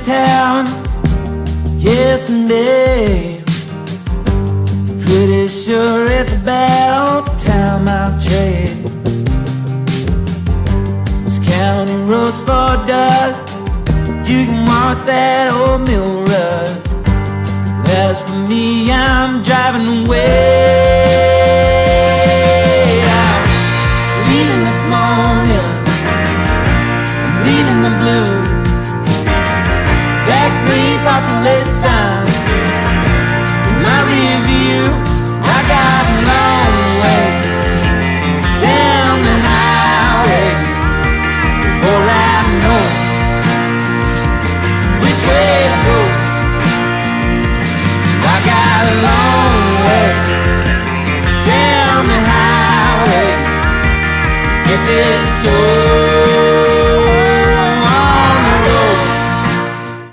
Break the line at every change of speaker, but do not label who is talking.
town yesterday. Pretty sure it's about time I'll trade this county roads for dust. You can watch that old mill rust. As for me, I'm driving away. I'm leaving this morning, I'm leaving the blue. That green populated sign in my rear view. I got a long way down the highway before I know which way to go. I got a long way down the highway. Let's get this show.